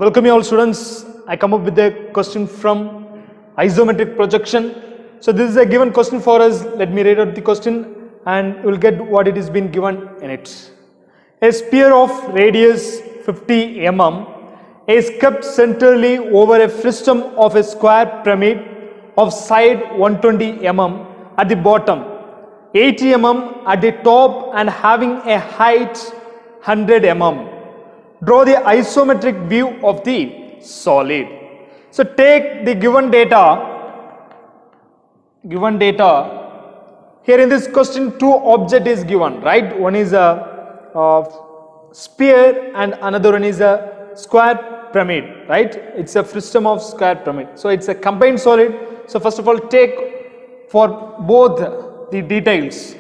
Welcome you all students. I come up with a question from isometric projection. So this is a given question for us. Let me read out the question and we'll get what it is been given in it. A sphere of radius 50 mm is kept centrally over a frustum of a square pyramid of side 120 mm at the bottom, 80 mm at the top and having a height 100 mm. Draw the isometric view of the solid. So take the given data. Here in this question, two object is given, right? One is a sphere and another one is a square pyramid, right? It's a frustum of square pyramid. So it's a combined solid. So first of all, take for both the details.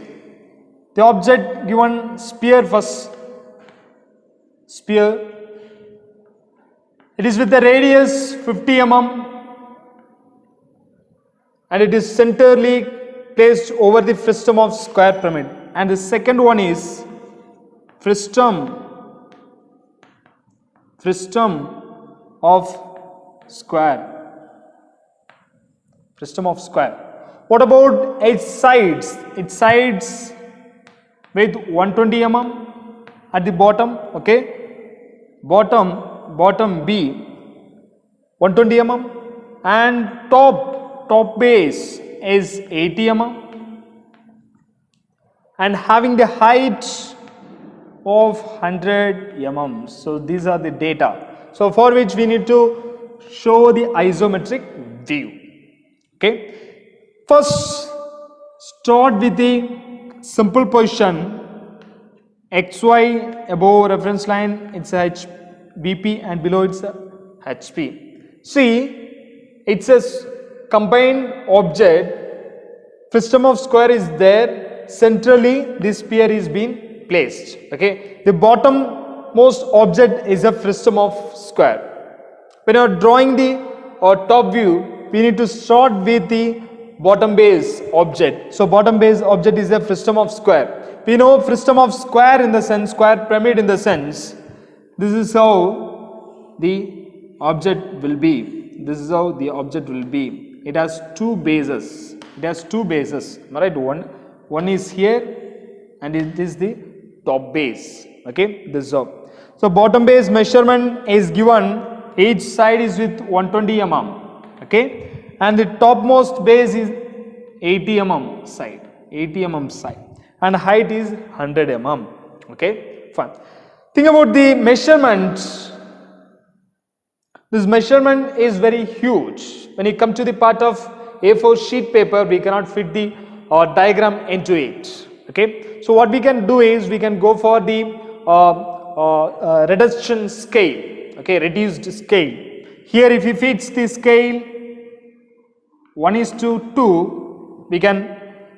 The object given sphere first. Sphere. It is with the radius 50 mm and it is centrally placed over the frustum of square pyramid. And the second one is frustum of square. What about its sides? Its sides with 120 mm at the bottom, okay? Bottom B 120 mm and top base is 80 mm and having the height of 100 mm. So these are the data. So for which we need to show the isometric view. Okay. First start with the simple position. XY above reference line, it's a BP and below it's a HP. See, it's a combined object. Frustum of square is there. Centrally, this sphere is being placed. Okay. The bottom most object is a frustum of square. When you are drawing the top view, we need to start with the bottom base object. So bottom base object is a frustum of square. We know frustum of square in the sense, square pyramid in the sense, this is how the object will be. This is how the object will be. It has two bases. Am I right? One is here and it is the top base. Okay, this is how. So bottom base measurement is given. Each side is with 120 mm. Okay, and the topmost base is 80 mm side. And height is 100 mm. Okay, fine. Think about the measurement. This measurement is very huge. When you come to the part of A4 sheet paper, we cannot fit the diagram into it. Okay, so what we can do is we can go for the reduction scale. Okay, reduced scale. Here, if you fix the scale 1:2, we can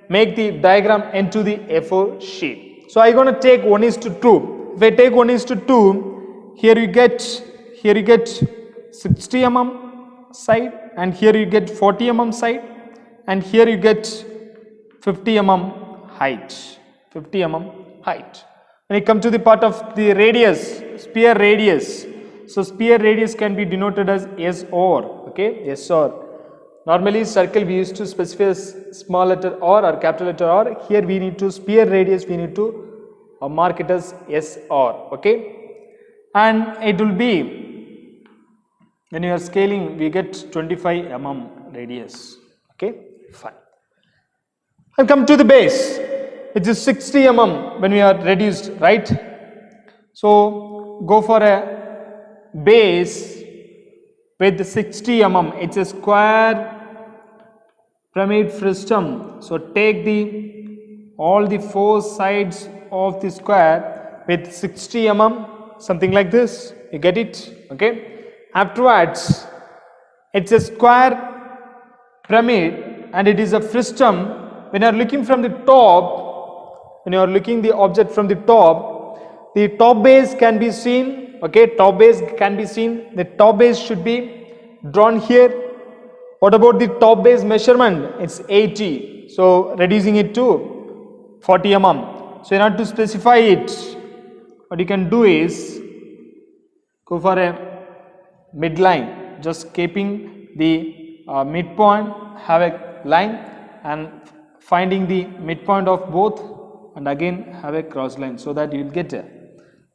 make the diagram into the A4 sheet. So I'm going to take 1:2. If I take 1:2, here you get 60 mm side, and here you get 40 mm side, and here you get 50 mm height. When you come to the part of the radius, sphere radius. So sphere radius can be denoted as S or. Okay, S or. Normally circle we used to specify small letter or capital letter or. Here we need to sphere radius, we need to mark it as S or. Okay, and it will be, when you are scaling, we get 25 mm radius. Okay, fine. And come to the base, which is 60 mm when we are reduced, right? So go for a base with 60 mm. It's a square pyramid frustum. So take all the four sides of the square with 60 mm, something like this. You get it? Okay. Afterwards, it's a square pyramid and it is a frustum. When you are looking from the top, when you are looking the object from the top base can be seen. Okay, top base can be seen. The top base should be drawn here. What about the top base measurement? It's 80. So reducing it to 40 mm. So you have to specify it. What you can do is go for a midline, just keeping the midpoint, have a line and finding the midpoint of both, and again have a cross line, so that you will get a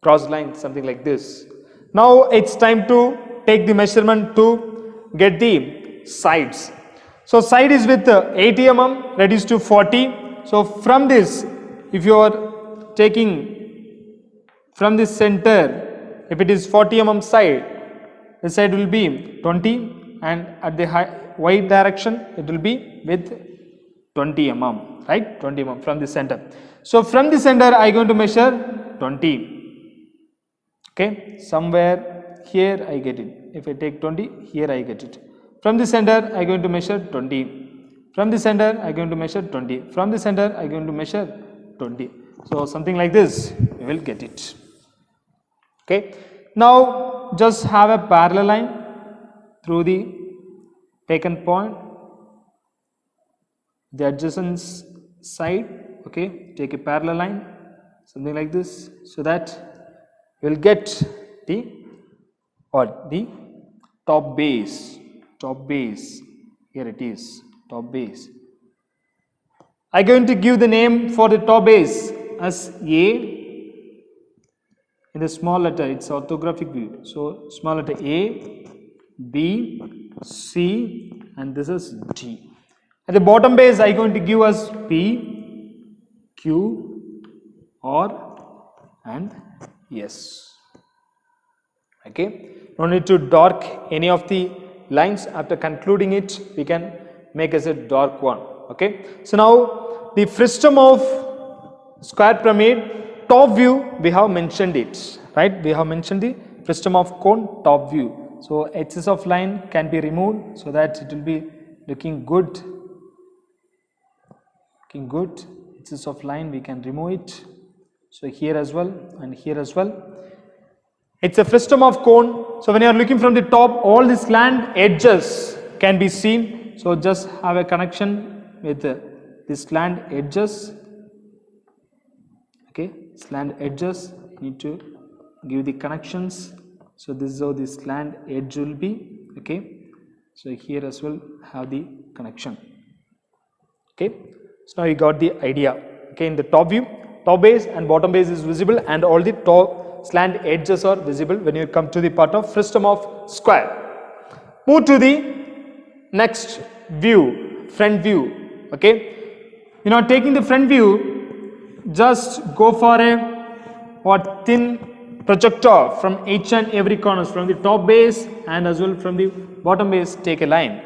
cross line, something like this. Now it's time to take the measurement to get the sides. So side is with 80 mm reduced to 40. So from this, if you are taking from this center, if it is 40 mm side, the side will be 20, and at the y direction it will be with 20 mm, right? 20 mm from the center. So from the center I am going to measure 20. Okay, somewhere here I get it. If I take 20, here I get it. From the center I am going to measure 20. From the center I am going to measure 20. From the center I am going to measure 20. So something like this, you will get it. Okay. Now just have a parallel line through the taken point, the adjacent side. Okay, take a parallel line, something like this, so that you will get the top base. Here it is, top base. I am going to give the name for the top base as A. In the small letter, it's orthographic view. So small letter A, B, C, and this is D. At the bottom base, I am going to give as P, Q, R, and S. Okay. No need to dark any of the lines. After concluding it, we can make as a dark one. Okay. So now the fristum of square pyramid top view, we have mentioned it, right? We have mentioned the fristum of cone top view. So edges of line can be removed so that it will be looking good. Edges of line we can remove it. So here as well and here as well. It's a fristum of cone. So when you are looking from the top, all the slant edges can be seen. So just have a connection with the slant edges. Okay, slant edges, need to give the connections. So this is how the slant edge will be. Okay, so here as well have the connection. Okay, so now you got the idea. Okay, in the top view, top base and bottom base is visible, and all the top slant edges are visible when you come to the part of fristum of square. Move to the next view, front view. Okay, you know, taking the front view, just go for a thin projector from each and every corner, from the top base and as well from the bottom base. Take a line,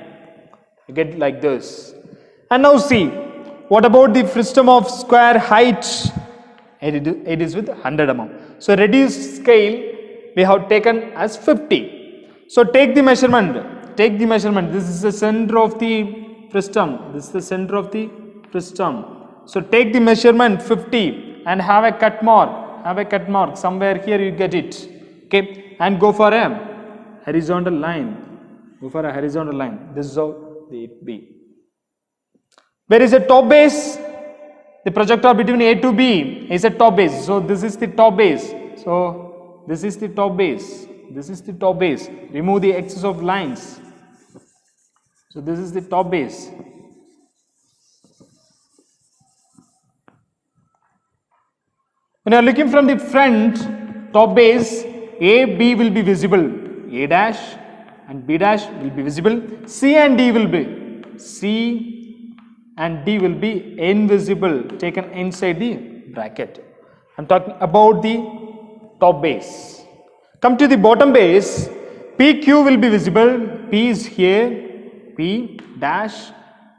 you get like this. And now see, what about the fristum of square height? It is with 100 mm. So reduced scale we have taken as 50. So take the measurement. This is the center of the fristum. So take the measurement 50 and have a cut mark. Somewhere here you get it. Okay, and go for a horizontal line. This is how it be. Where is a top base? The projector between A to B is a top base. So this is the top base. Remove the excess of lines. So this is the top base. When you are looking from the front, top base, A, B will be visible. A dash and B dash will be visible. C and D will be invisible, taken inside the bracket. I am talking about the top base. Come to the bottom base, PQ will be visible. P is here, P dash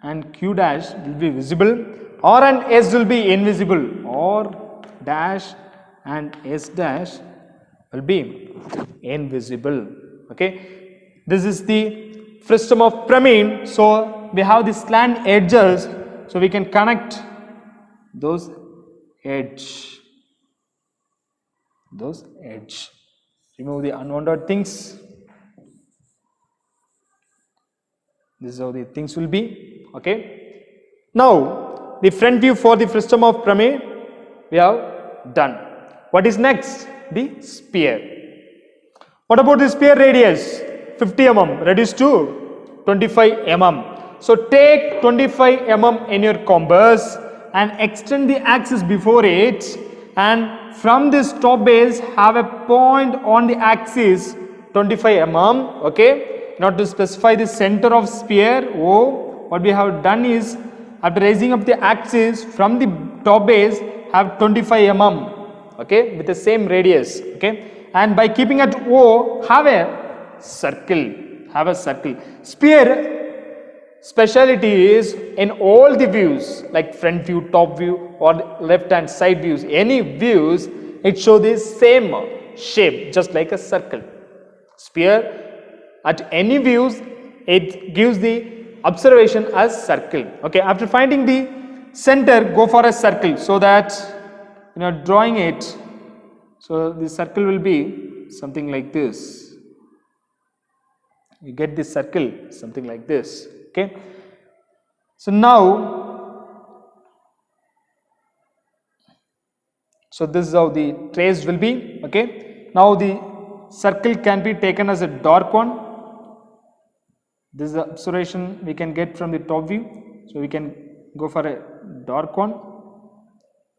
and Q dash will be visible. R and S will be invisible. R dash and S dash will be invisible. Okay, this is the fristum of pyramid. So we have the slant edges, so we can connect those edge. Remove the unwanted things. This is how the things will be. Okay, now the front view for the fristum of pyramid we have done. What is next? The sphere. What about the sphere radius? 50 mm reduced to 25 mm. So take 25 mm in your compass and extend the axis before it, and from this top base have a point on the axis 25 mm. Okay, now to specify the center of sphere O, what we have done is, after raising up the axis from the top base, have 25 mm, okay, with the same radius, okay, and by keeping at O, have a circle. Sphere speciality is in all the views, like front view, top view, or left hand side views, any views, it shows the same shape, just like a circle. Sphere at any views, it gives the observation as circle. Okay, after finding the center, go for a circle, so that drawing it, so the circle will be something like this. You get this circle something like this. Okay, so now, so this is how the trace will be. Okay, now the circle can be taken as a dark one. This is the observation we can get from the top view, so we can go for a dark one.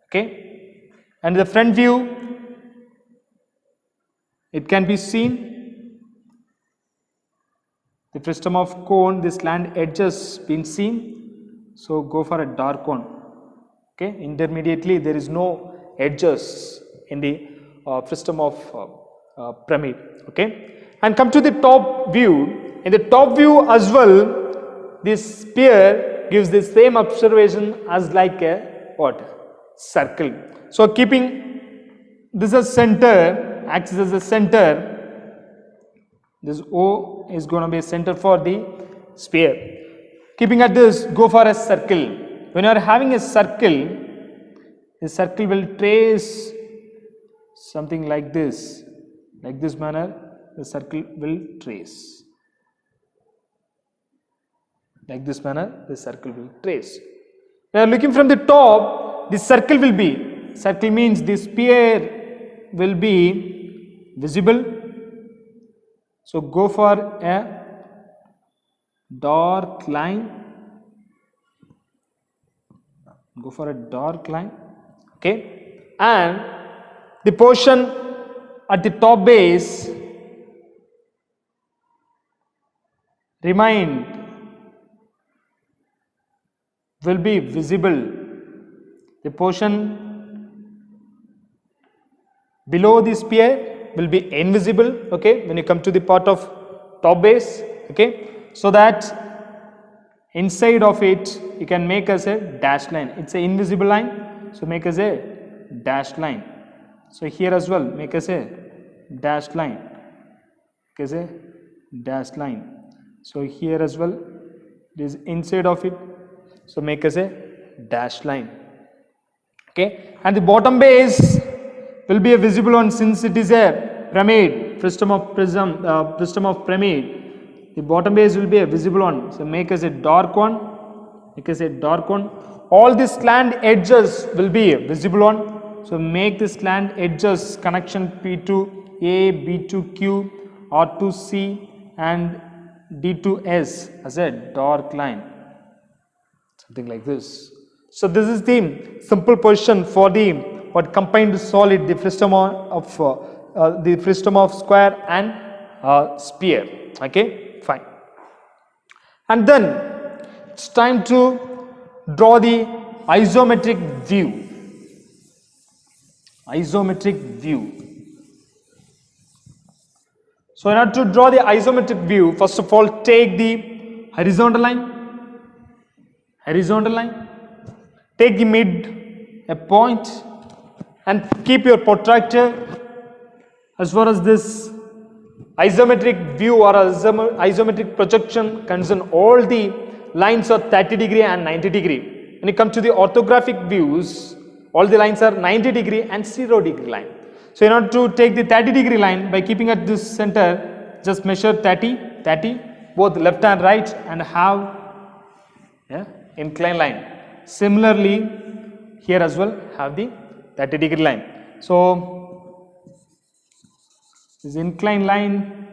Okay, and the front view, it can be seen the frustum of cone, this slant edges been seen, so go for a dark one. Okay, intermediately there is no edges in the frustum of pyramid. Okay, and come to the top view. In the top view as well, this sphere gives the same observation as like a what? Circle. So keeping this as center, axis as a center, this O is going to be a center for the sphere. Keeping at this, go for a circle. When you are having a circle, the circle will trace something like this manner, the circle will trace. Like this manner, the circle will trace. We are looking from the top, the circle will be, circle means the sphere will be visible. So go for a dark line, okay, and the portion at the top base remain will be visible. The portion below the sphere will be invisible. Okay, when you come to the part of top base. Okay, so that inside of it you can make as a dashed line. It's an invisible line, so make as a dashed line. So here as well, make as a dashed line. Make as a dashed line. So here as well, this inside of it, so make as a dashed line. Okay, and the bottom base will be a visible one, since it is a pyramid, frustum of pyramid. The bottom base will be a visible one, so make as a dark one. All the slant edges will be a visible one, so make the slant edges connection P to A, B to Q, R to C, and D to S as a dark line. Something like this. So this is the simple position for the combined solid, the frustum of square and sphere. Okay, fine. And then it's time to draw the isometric view. So in order to draw the isometric view, first of all take the horizontal line. Take the mid, a point, and keep your protractor. As far as this isometric view or isometric projection concern, all the lines are 30 degree and 90 degree. When you come to the orthographic views, all the lines are 90 degree and 0 degree line. So in order to take the 30 degree line, by keeping at this center, just measure 30, both left and right, and have inclined line. Similarly, here as well have the 30 degree line. So this inclined line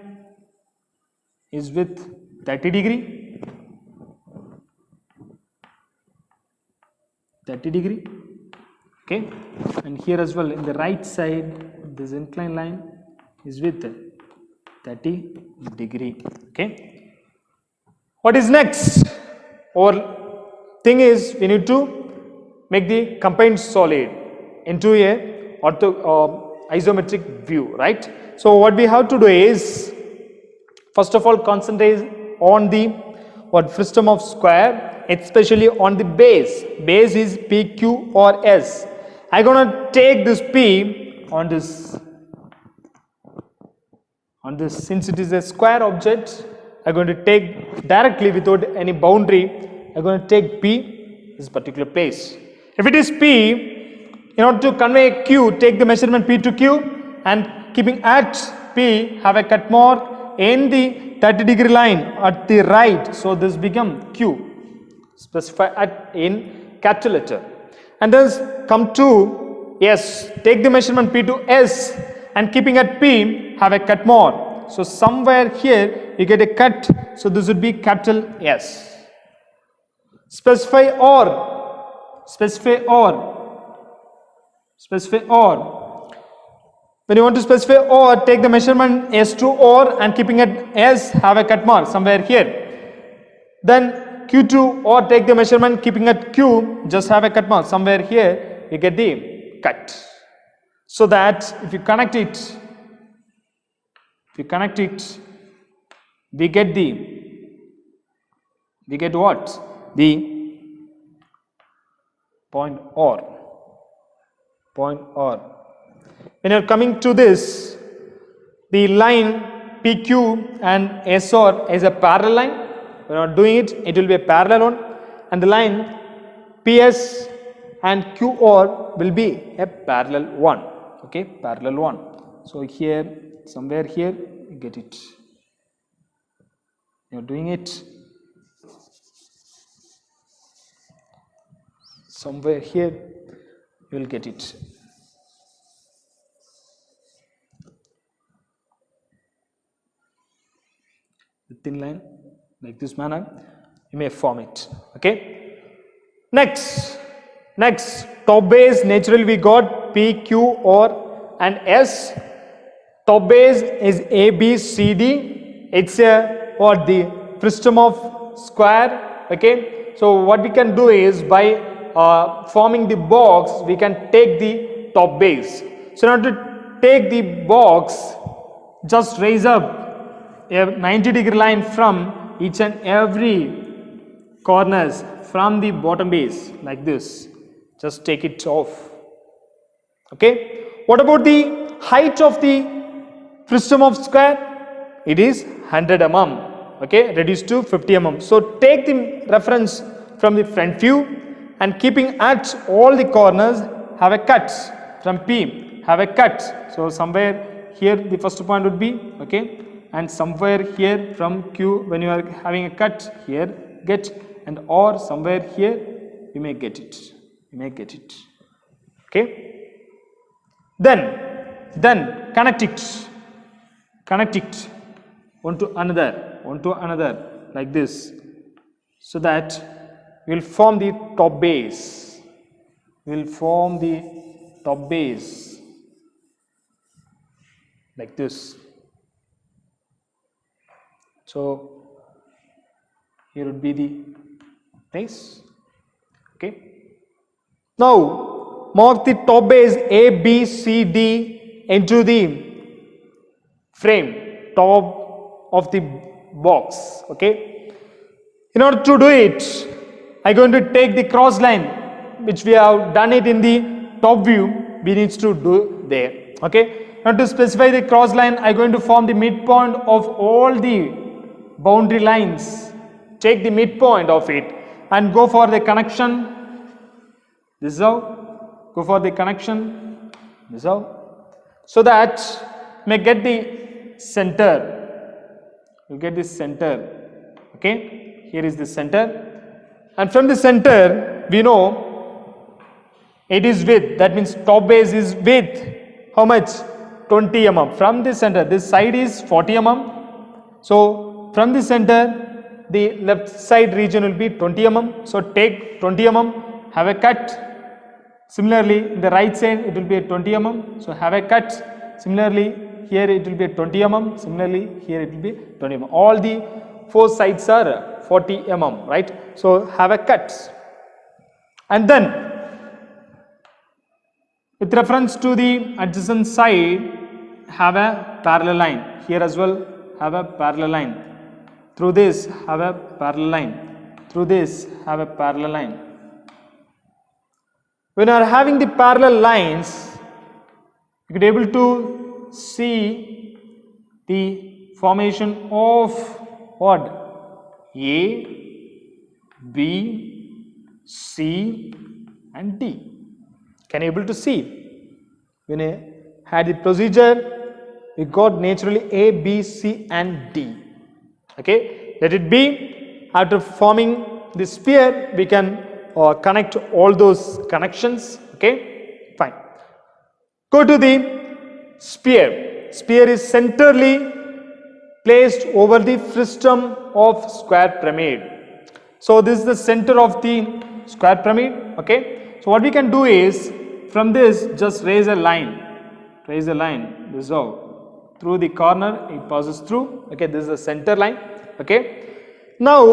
is with 30 degree, 30 degree, okay, and here as well in the right side this inclined line is with 30 degree, okay. What is next? Our thing is we need to make the combined solid into a isometric view, right? So what we have to do is first of all concentrate on the system of square, especially on the base. Base is P, Q or S. I'm gonna take this P on this since it is a square object. I'm going to take directly without any boundary. I'm going to take P this particular place. If it is P, in order to convey Q, take the measurement P to Q and keeping at P, have a cut mark in the 30 degree line at the right. So this become Q. Specify at in capital letter. And then come to S. Take the measurement P to S and keeping at P, have a cut mark. So somewhere here you get a cut. So this would be capital S. Specify or. Specify or. Specify or. When you want to specify or, take the measurement S to or and keeping at S, have a cut mark somewhere here. Then Q2 or take the measurement keeping at Q, just have a cut mark somewhere here, you get the cut. So that if you connect it, we get what? The point or. When you are coming to this, the line PQ and SR is a parallel line. When you are doing it, it will be a parallel one, and the line PS and QR will be a parallel one. Okay, parallel one. So here, somewhere here, you get it. You are doing it. Somewhere here, you will get it. The thin line, like this manner, you may form it. Okay. Next, top base. Naturally, we got P, Q, R, and S. Top base is A, B, C, D. It's a what the frustum of square. Okay. So what we can do is by forming the box, we can take the top base. So in order to take the box, just raise up a 90 degree line from each and every corners from the bottom base like this. Just take it off. Okay. What about the height of the frustum of square? It is 100 mm. Okay. Reduced to 50 mm. So take the reference from the front view and keeping at all the corners, have a cut from P, have a cut. So somewhere here the first point would be, okay, and somewhere here from Q, when you are having a cut here, get, and or somewhere here you may get it. Okay. Then connect it one to another like this, so that we will form the top base. Like this. So here would be the base. Okay. Now mark the top base A, B, C, D into the frame, top of the box. Okay. In order to do it, I'm going to take the cross line, which we have done it in the top view, we need to do there. Okay. Now to specify the cross line, I'm going to form the midpoint of all the boundary lines. Take the midpoint of it and go for the connection. This is how. Go for the connection. This is how. So that you may get the center. You get the center. Okay. Here is the center. And from the center, we know it is width. That means top base is width. How much? 20 mm. From the center, this side is 40 mm. So from the center, the left side region will be 20 mm. So take 20 mm, have a cut. Similarly, in the right side, it will be a 20 mm. So have a cut. Similarly, here it will be a 20 mm. Similarly, here it will be 20 mm. All the four sides are 40 mm, right? So have a cut. And then, with reference to the adjacent side, have a parallel line. Here as well, have a parallel line. Through this, have a parallel line. Through this, have a parallel line. When you are having the parallel lines, you could able to see the formation of what? A, B, C and D. Can you able to see? When I had the procedure, we got naturally A, B, C and D. Okay, let it be. After forming the sphere, we can connect all those connections. Okay, fine. Go to the sphere. Sphere is centrally placed over the frustum of square pyramid. So this is the center of the square pyramid. Okay, so what we can do is, from this just raise a line. Raise a line. This is how. Through the corner it passes through. Okay, this is the center line. Okay, now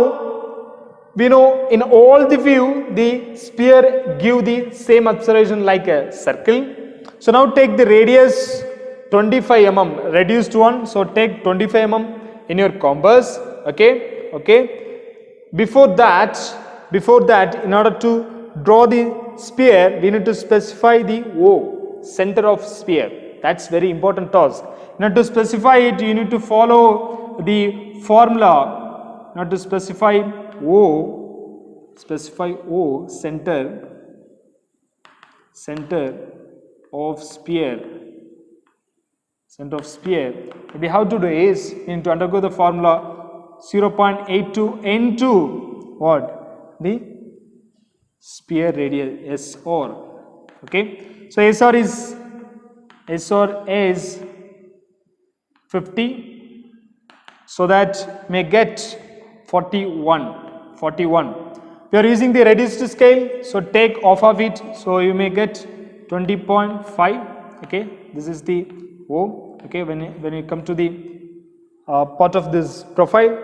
we know in all the view the sphere give the same observation like a circle. So now take the radius 25 mm, reduced one. So take 25 mm in your compass. Okay, okay. Before that, in order to draw the sphere, we need to specify the O, center of sphere. That's very important task. In order to specify it, you need to follow the formula. In order to specify O, center of sphere. Center of sphere. We have to do is, we need to undergo the formula 0.82 into what? The sphere radius SR. Okay, so SR is 50, so that may get 41. We are using the reduced scale, so take off of it, so you may get 20.5. okay, this is the O. Okay, when you come to the part of this profile,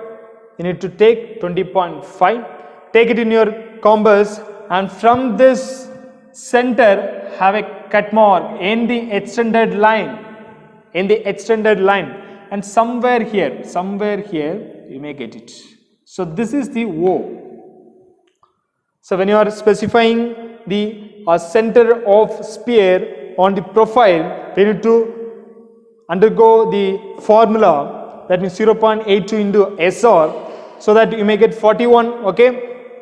you need to take 20.5. Take it in your compass, and from this center have a cut mark in the extended line. And somewhere here you may get it. So this is the O. So when you are specifying the center of sphere on the profile, we need to undergo the formula, that means 0.82 into SR, so that you may get 41. Okay,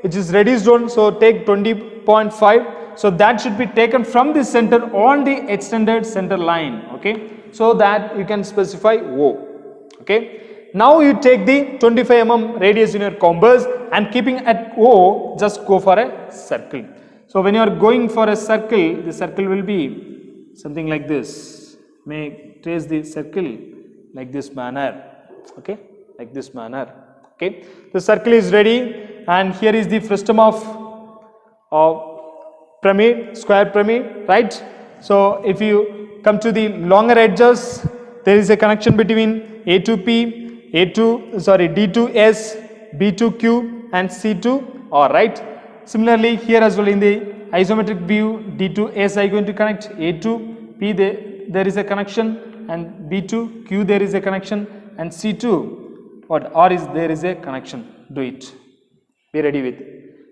which is reduced one, so take 20.5. so that should be taken from the center on the extended center line. Okay, so that you can specify O. Okay, now you take the 25 mm radius in your compass, and keeping at O, just go for a circle. So when you are going for a circle, the circle will be something like this. May trace the circle like this manner. Okay, like this manner. Okay, the circle is ready, and here is the frustum of pyramid, square pyramid, right? So if you come to the longer edges, there is a connection between A to P, D to S, B to Q and C to R, right? Similarly, here as well in the isometric view, D to S I going to connect, A to P there is a connection, and B to Q there is a connection, and C to what R is there is a connection. Do it. Be ready with.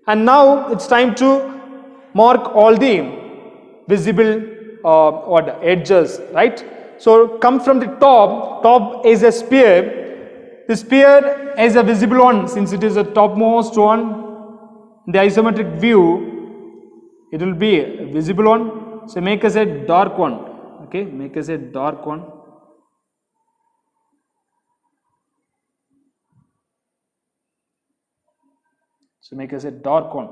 And now it's time to mark all the visible edges, right? So come from the top is a sphere. The sphere is a visible one, since it is a topmost one. In the isometric view, it will be a visible one. So make us a dark one. Okay, make us a dark one. So make us a dark one.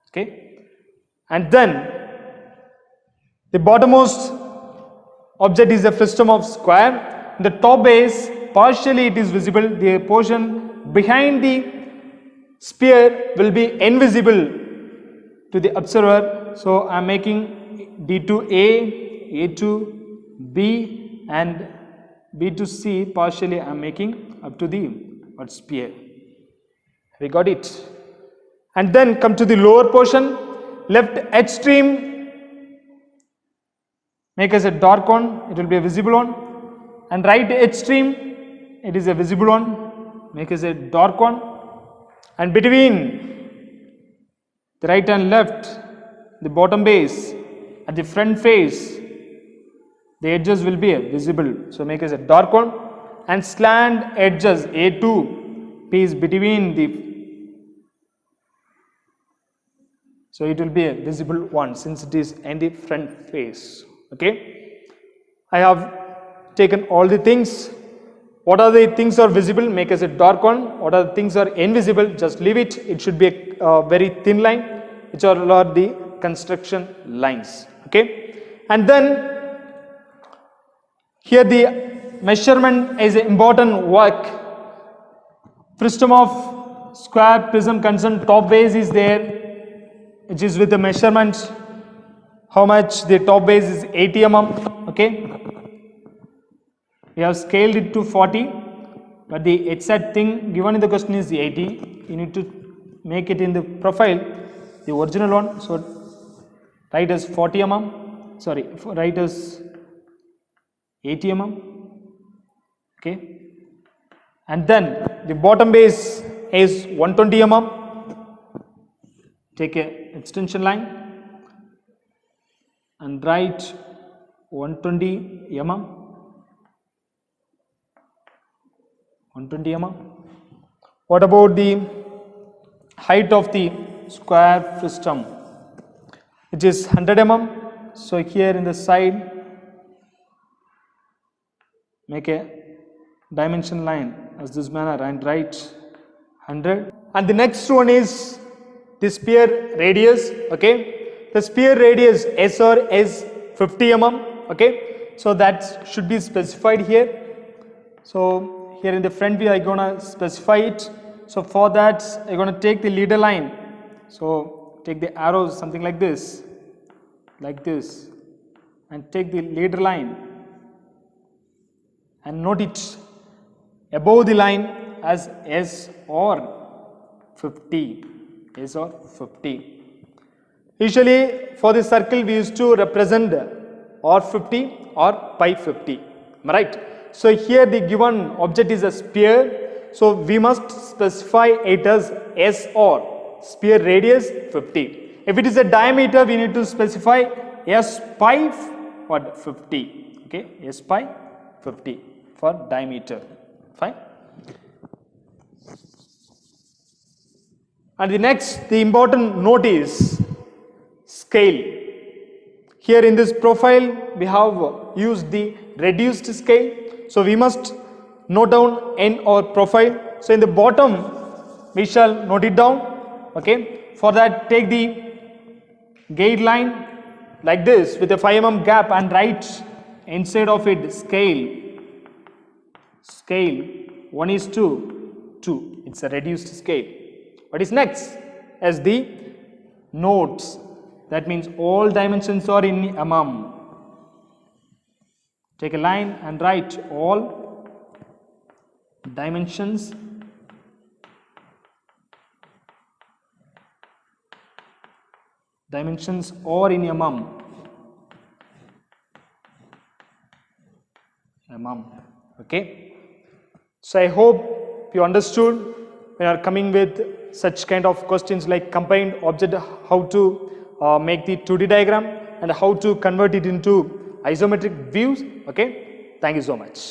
Okay, and then the bottommost object is the frustum of square. in the top base, partially it is visible, the portion behind the sphere will be invisible to the observer. So I am making D to A, A to B and B to C, partially I am making up to the sphere. We got it. And then come to the lower portion, left extreme, make as a dark one, it will be a visible one, and right extreme, it is a visible one, make as a dark one, and between the right and left, the bottom base, at the front face, the edges will be visible, so make as a dark one, and slant edges A2 piece between the, so it will be a visible one since it is in the front face. Okay, I have taken all the things. What are the things are visible? Make as a dark one. What are the things are invisible? Just leave it. It should be a very thin line, which are the construction lines. Okay, and then here the measurement is an important work. Prism of square prism concerned top base is there, which is with the measurement. How much the top base is 80 mm. Okay, we have scaled it to 40, but the exact thing given in the question is the 80. You need to make it in the profile, the original one. So write as 40 mm. Sorry, write as 80 mm. Okay, and then the bottom base is 120 mm. Take a extension line and write 120 mm. 120 mm. What about the height of the square prism? It is 100 mm. So here in the side, make a dimension line as this manner and write 100. And the next one is the sphere radius. Okay, the sphere radius SR is 50 mm. Okay, so that should be specified here. So here in the front view, I'm gonna specify it. So for that, I'm gonna take the leader line. So take the arrows, something like this, and take the leader line and note it above the line as S or 50. S or 50. Usually for the circle we used to represent or 50 or pi 50. Am I right? So here the given object is a sphere. So we must specify it as S or sphere radius 50. If it is a diameter, we need to specify S pi what 50. Okay, S pi 50 for diameter. Fine. And the next, the important note is scale. Here in this profile, we have used the reduced scale. So we must note down N or profile. So in the bottom, we shall note it down. Okay. For that, take the gauge line like this with a 5 mm gap and write inside of it scale. Scale 1:2. It's a reduced scale. What is next? As the notes. That means all dimensions are in mm. Take a line and write all dimensions are in mm. Okay. So I hope you understood. We are coming with such kind of questions like combined object, how to make the 2D diagram and how to convert it into isometric views. Okay. Thank you so much.